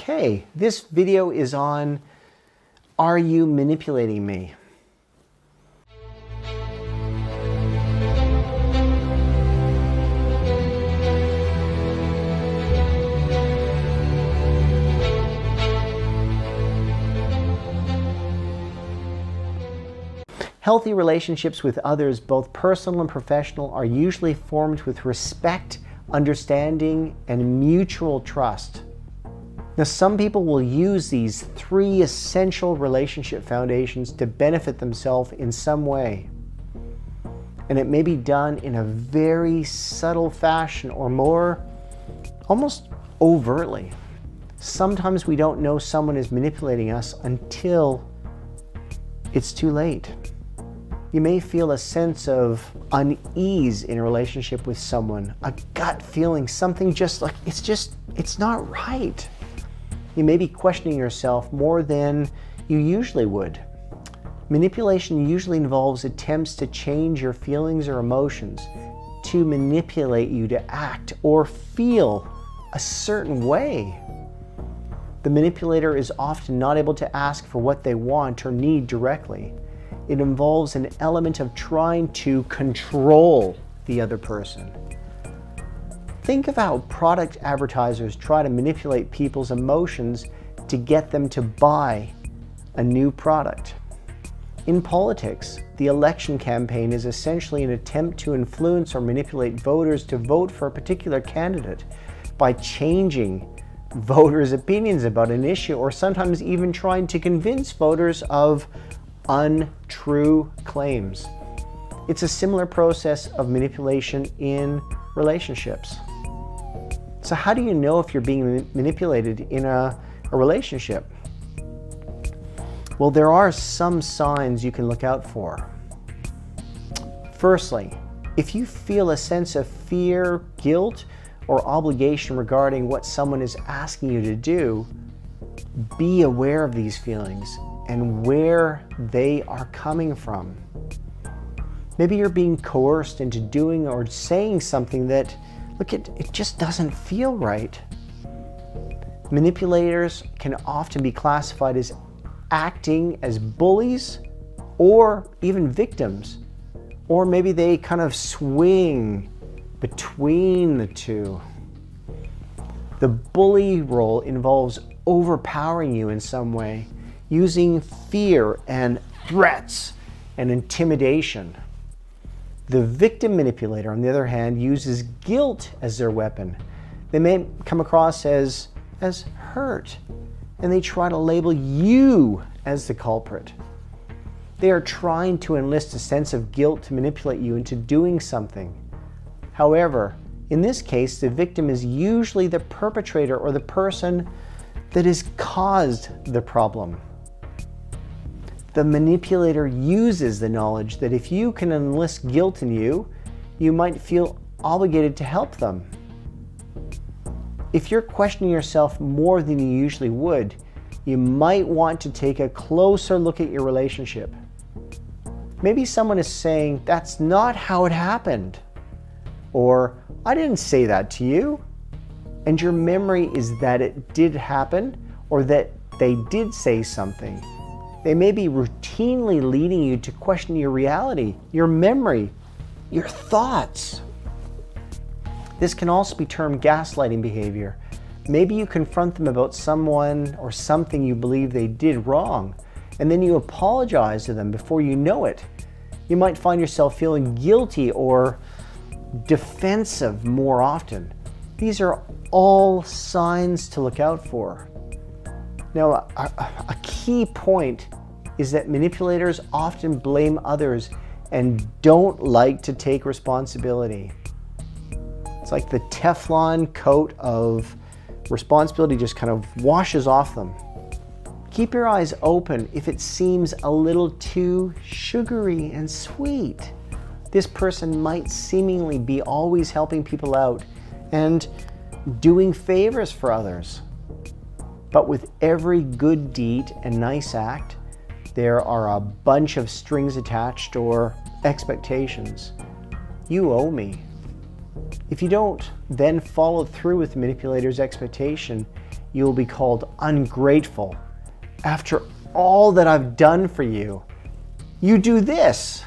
Okay, this video is on, are you manipulating me? Healthy relationships with others, both personal and professional, are usually formed with respect, understanding, and mutual trust. Now, some people will use these three essential relationship foundations to benefit themselves in some way. And it may be done in a very subtle fashion or more almost overtly. Sometimes we don't know someone is manipulating us until it's too late. You may feel a sense of unease in a relationship with someone, a gut feeling, something just like, it's not right. You may be questioning yourself more than you usually would. Manipulation usually involves attempts to change your feelings or emotions, to manipulate you to act or feel a certain way. The manipulator is often not able to ask for what they want or need directly. It involves an element of trying to control the other person. Think of how product advertisers try to manipulate people's emotions to get them to buy a new product. In politics, the election campaign is essentially an attempt to influence or manipulate voters to vote for a particular candidate by changing voters' opinions about an issue, or sometimes even trying to convince voters of untrue claims. It's a similar process of manipulation in relationships. So how do you know if you're being manipulated in a relationship? Well, there are some signs you can look out for. Firstly, if you feel a sense of fear, guilt, or obligation regarding what someone is asking you to do, be aware of these feelings and where they are coming from. Maybe you're being coerced into doing or saying something that, look, it just doesn't feel right. Manipulators can often be classified as acting as bullies or even victims. Or maybe they kind of swing between the two. The bully role involves overpowering you in some way, using fear and threats and intimidation. The victim manipulator, on the other hand, uses guilt as their weapon. They may come across as hurt, and they try to label you as the culprit. They are trying to enlist a sense of guilt to manipulate you into doing something. However, in this case, the victim is usually the perpetrator or the person that has caused the problem. The manipulator uses the knowledge that if you can enlist guilt in you, you might feel obligated to help them. If you're questioning yourself more than you usually would, you might want to take a closer look at your relationship. Maybe someone is saying, "That's not how it happened," or "I didn't say that to you," and your memory is that it did happen or that they did say something. They may be routinely leading you to question your reality, your memory, your thoughts. This can also be termed gaslighting behavior. Maybe you confront them about someone or something you believe they did wrong, and then you apologize to them before you know it. You might find yourself feeling guilty or defensive more often. These are all signs to look out for. Now, a key point is that manipulators often blame others and don't like to take responsibility. It's like the Teflon coat of responsibility just kind of washes off them. Keep your eyes open if it seems a little too sugary and sweet. This person might seemingly be always helping people out and doing favors for others. But with every good deed and nice act, there are a bunch of strings attached or expectations. You owe me. If you don't then follow through with the manipulator's expectation, you will be called ungrateful. After all that I've done for you, you do this.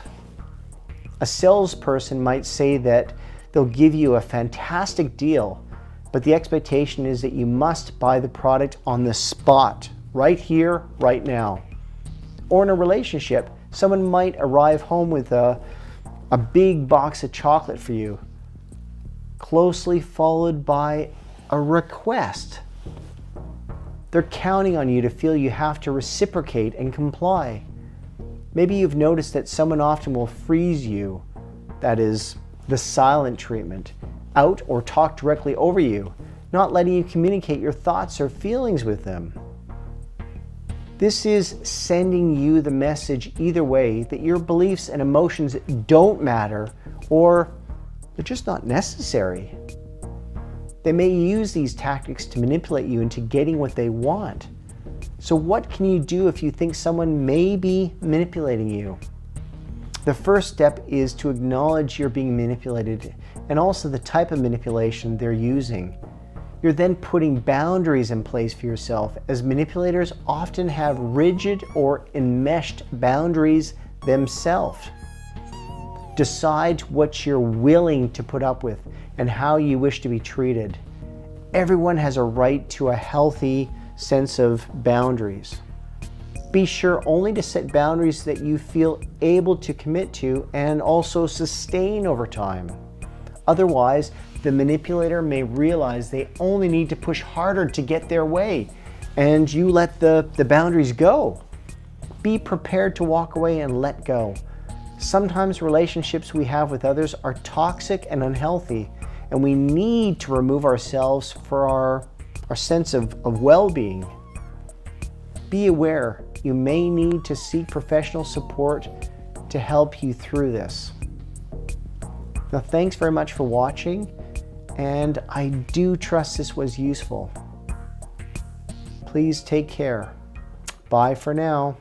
A salesperson might say that they'll give you a fantastic deal, but the expectation is that you must buy the product on the spot, right here, right now. Or in a relationship, someone might arrive home with a big box of chocolate for you, closely followed by a request. They're counting on you to feel you have to reciprocate and comply. Maybe you've noticed that someone often will freeze you, that is, the silent treatment, out or talk directly over you, not letting you communicate your thoughts or feelings with them. This is sending you the message either way that your beliefs and emotions don't matter or they're just not necessary. They may use these tactics to manipulate you into getting what they want. So what can you do if you think someone may be manipulating you? The first step is to acknowledge you're being manipulated and also the type of manipulation they're using. You're then putting boundaries in place for yourself, as manipulators often have rigid or enmeshed boundaries themselves. Decide what you're willing to put up with and how you wish to be treated. Everyone has a right to a healthy sense of boundaries. Be sure only to set boundaries that you feel able to commit to and also sustain over time. Otherwise, the manipulator may realize they only need to push harder to get their way, and you let the boundaries go. Be prepared to walk away and let go. Sometimes relationships we have with others are toxic and unhealthy, and we need to remove ourselves for our sense of well-being. Be aware you may need to seek professional support to help you through this. Now, thanks very much for watching, and I do trust this was useful. Please take care. Bye for now.